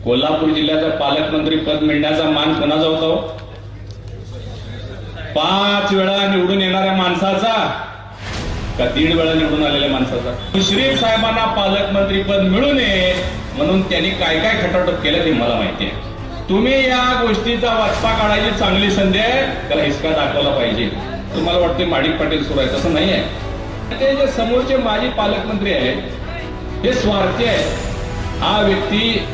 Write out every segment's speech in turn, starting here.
कोल्हापूर जिल्ह्याचं पालकमंत्री पद मिळण्याचा मान कोणाचा होता? 5 वेळा निवडून येणाऱ्या माणसाचा का 1.5 वेळा निवडून आलेल्या माणसाचा? मुश्रीफ साहेबांना पालकमंत्री पद मिळू नये म्हणून त्यांनी काय काय खटाटोप केलं ते मला माहिती आहे. तुम्ही या गोष्टीचा वाचपा काढायची चांगली संधी आहे, त्याला हिसका दाखवला पाहिजे. तुम्हाला वाटते माडिक पाटील सुरू आहे, तसं नाही आहे. ते जे समोरचे माजी पालकमंत्री आहेत हे स्वार्थी आहे. हा व्यक्ती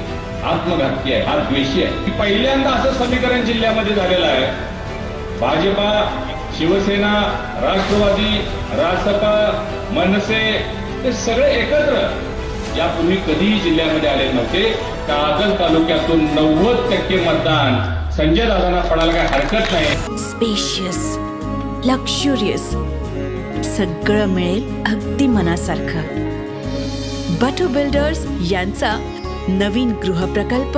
आत्मघातकी आहे, हा द्वेषी आहे. पहिल्यांदा असं समीकरण जिल्ह्यामध्ये झालेलं आहे. भाजपा, शिवसेना, राष्ट्रवादी, रासपा, मनसे हे सगळे एकत्र यापूर्वी कधीही जिल्ह्यामध्ये आले नव्हते. कागल तालुक्यातून 90% मतदान संजय दादांना पडायला काय हरकत नाही. स्पेशियस, लक्झुरियस, सगळं मिळेल अगदी मनासारखं. बटू बिल्डर्स यांचा नवीन गृहप्रकल्प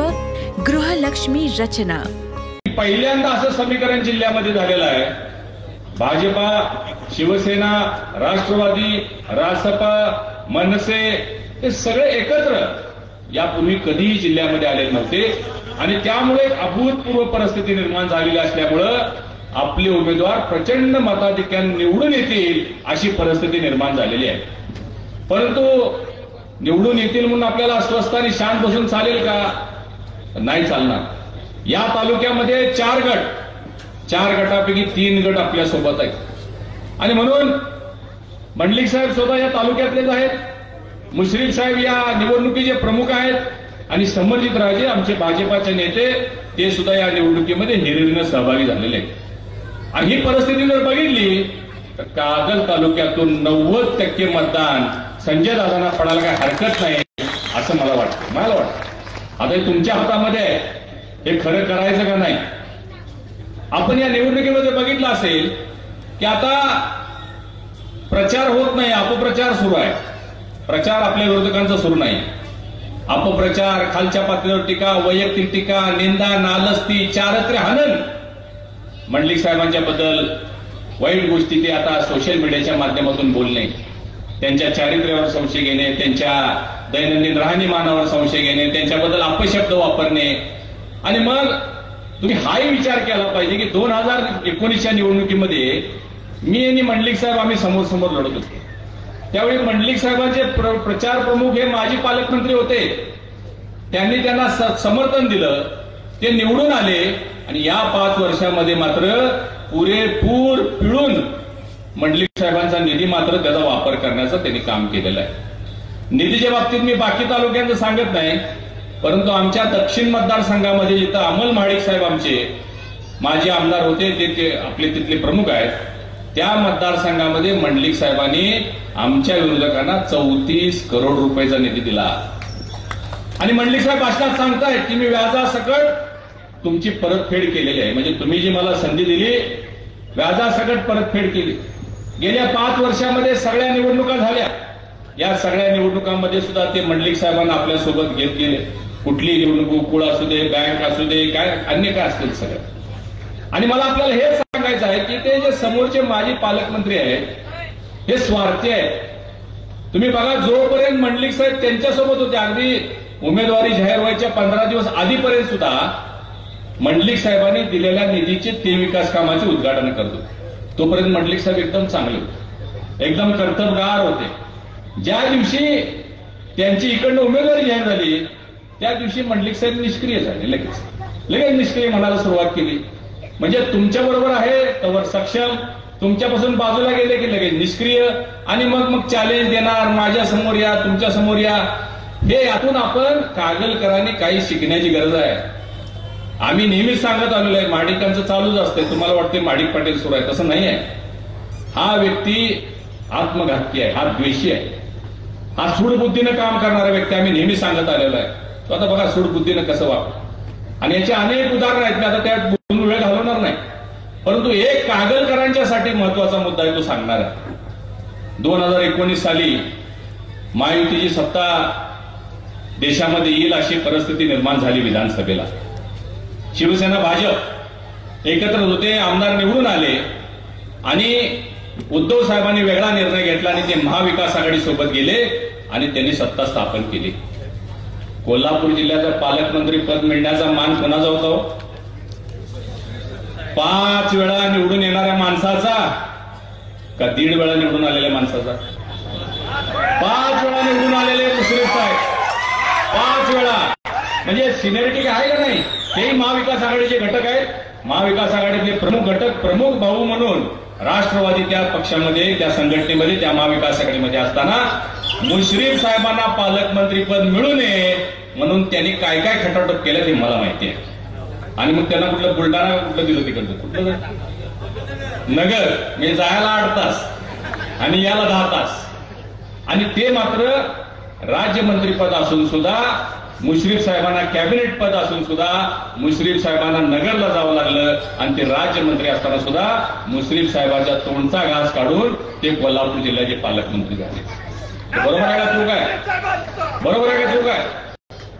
गृहलक्ष्मी रचना. पहिल्यांदा असं समीकरण जिल्ह्यामध्ये झालेलं आहे. भाजपा, शिवसेना, राष्ट्रवादी, रासपा, मनसे हे सगळे एकत्र यापूर्वी कधीही जिल्ह्यामध्ये आले नव्हते आणि त्यामुळे एक अभूतपूर्व परिस्थिती निर्माण झालेली असल्यामुळं आपले उमेदवार प्रचंड मताधिक्याने निवडून येतील अशी परिस्थिती निर्माण झालेली आहे. परंतु निवडून येतील म्हणून आपल्याला अस्वस्थ आणि शांत बसून चालेल का? नाही चालणार. या तालुक्यामध्ये 4 गट, 4 गटापैकी 3 गट आपल्या सोबत आहेत आणि म्हणून मंडलिक साहेब स्वतः या तालुक्यातलेच आहेत. मुश्रीफ साहेब या निवडणुकीचे प्रमुख आहेत आणि समर्जित राजे आमचे भाजपाचे नेते ते सुद्धा या निवडणुकीमध्ये हिरिरीने सहभागी झालेले आहेत. आणि ही परिस्थिती जर बघितली तर कागल तालुक्यातून 90% मतदान संजय दादांना पडायला काय हरकत नाही असं मला वाटतं. आता हे तुमच्या हातामध्ये आहे, हे खरं करायचं का नाही. आपण या निवडणुकीमध्ये बघितलं असेल की आता प्रचार होत नाही, अपप्रचार सुरू आहे. प्रचार आपल्या विरोधकांचा सुरू नाही. अपप्रचार, खालच्या पातळीवर टीका, वैयक्तिक टीका, निंदा, नालस्ती, चारित्र्य हनन, मंडलिक साहेबांच्या बद्दल वाईट गोष्टी ते आता सोशल मीडियाच्या माध्यमातून बोलणे, त्यांच्या चारित्र्यावर संशय घेणे, त्यांच्या दैनंदिन राहणीमानावर संशय घेणे, त्यांच्याबद्दल अपशब्द वापरणे. आणि मग तुम्ही हाही विचार केला पाहिजे की 2019च्या निवडणुकीमध्ये मी आणि मंडलिक साहेब आम्ही समोर समोर लढत होतो. त्यावेळी मंडलिक साहेबांचे प्रचार प्रमुख हे माजी पालकमंत्री होते. त्यांनी त्यांना समर्थन दिलं, ते निवडून आले आणि या 5 वर्षामध्ये मात्र पुरेपूर पिळून मंडलिक साहेबांचा निधी मात्र त्याचा वापर करण्याचं त्यांनी काम केलेलं आहे. निधीच्या बाबतीत मी बाकी तालुक्यांचं सांगत नाही, परंतु आमच्या दक्षिण मतदारसंघामध्ये जिथं अमल महाडिक साहेब आमचे माजी आमदार होते, ते आपले तिथले प्रमुख आहेत, त्या मतदारसंघामध्ये मंडलिक साहेबांनी आमच्या विरोधकांना 34 करोड रुपयाचा निधी दिला. आणि मंडलिक साहेब भाषणात सांगतायत की मी व्याजासकट तुमची परतफेड केलेली आहे. म्हणजे तुम्ही जी मला संधी दिली व्याजासकट परतफेड केली. गेल्या 5 वर्षामध्ये सगळ्या निवडणुका झाल्या. या सगळ्या निवडणुकांमध्ये सुद्धा ते मंडलिक साहेबांना आपल्यासोबत घेत गेले. कुठली निवडणूक, कुळ असू दे, बँक असू दे, काय अन्य काय असतील सगळं. आणि मला आपल्याला हेच सांगायचं आहे की ते जे समोरचे माजी पालकमंत्री आहेत हे स्वार्थी आहेत. तुम्ही बघा, जोपर्यंत मंडलिक साहेब त्यांच्यासोबत होते, अगदी उमेदवारी जाहीर व्हायच्या 15 दिवस आधीपर्यंत सुद्धा मंडलिक साहेबांनी दिलेल्या निधीचे ते विकास कामाचे उद्घाटन करतो. तोपर्यंत मंडलिक साहेब एकदम चांगले होते, एकदम कर्तबगार होते. ज्या दिवशी त्यांची इकडनं उमेदवारी जाहीर झाली त्या दिवशी मंडलिक साहेब निष्क्रिय झाले. लगेच निष्क्रिय म्हणायला सुरुवात केली. म्हणजे तुमच्या बरोबर आहे तवर सक्षम, तुमच्यापासून बाजूला गेले की लगेच निष्क्रिय. आणि मग चॅलेंज देणार, माझ्या समोर या, तुमच्या समोर या. हे यातून आपण कागलकरांनी काही शिकण्याची गरज आहे. आम्ही नेहमीच सांगत आलेलो आहे, माडिकांचं चालूच असते. तुम्हाला वाटते माडिक पाटील सुरू आहे, तसं नाही आहे. हा व्यक्ती आत्मघातकी आहे, हा द्वेषी आहे, हा सूडबुद्धीनं काम करणारा व्यक्ती आम्ही नेहमी सांगत आलेलो आहे. तो आता बघा सूडबुद्धीनं कसं वापर. आणि याची अनेक उदाहरणं आहेत, मी आता त्यात बोलून वेळ घालवणार नाही. परंतु एक कागलकरांच्यासाठी महत्वाचा मुद्दा आहे, तो सांगणार आहे. 2019 साली महायुतीची सत्ता देशामध्ये येईल अशी परिस्थिती निर्माण झाली. विधानसभेला शिवसेना भाजप एकत्र होते, आमदार निवडून आले आणि उद्धव साहेबांनी वेगळा निर्णय घेतला आणि ते महाविकास आघाडी सोबत गेले आणि त्यांनी सत्ता स्थापन केली. कोल्हापूर जिल्ह्याचं पालकमंत्री पद मिळण्याचा मान कोणाचा होता हो? 5 वेळा निवडून येणाऱ्या माणसाचा का 1.5 वेळा निवडून आलेल्या माणसाचा? 5 वेळा निवडून आलेले मुश्रीफ साहेब, 5 वेळा. म्हणजे सिनियरिटी आहे का नाही? तेही महाविकास आघाडीचे घटक आहेत. महाविकास आघाडीतले प्रमुख घटक, प्रमुख भाऊ म्हणून राष्ट्रवादी त्या पक्षामध्ये, त्या संघटनेमध्ये, त्या महाविकास आघाडीमध्ये असताना मुश्रीफ साहेबांना पालकमंत्री पद मिळू नये म्हणून त्यांनी काय काय खटाटोप केलं ते मला माहिती आहे. आणि मग त्यांना कुठलं बुलढाणा कुठलं दिलं तिकडचं, कुठलं नगर, मी जायला 8 तास आणि याला 10 तास. आणि ते मात्र राज्यमंत्रीपद असून सुद्धा, मुश्रीफ साहेबांना कॅबिनेट पद असून सुद्धा मुश्रीफ साहेबांना नगरला जावं लागलं. आणि ते राज्यमंत्री असताना सुद्धा मुश्रीफ साहेबांच्या तोंडचा घास काढून ते कोल्हापूर जिल्ह्याचे पालकमंत्री झाले. बरोबर आहे का चूक आहे? बरोबर आहे का चूक आहे?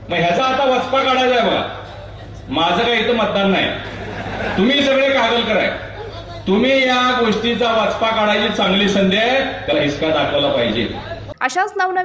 मग ह्याचा आता वचपा काढायचा आहे बघा. माझं काही इथं मतदान नाही, तुम्ही सगळे कागल कराय. तुम्ही या गोष्टीचा वचपा काढायची चांगली संधी आहे, त्याला हिसका दाखवला पाहिजे. अशाच नवनवीन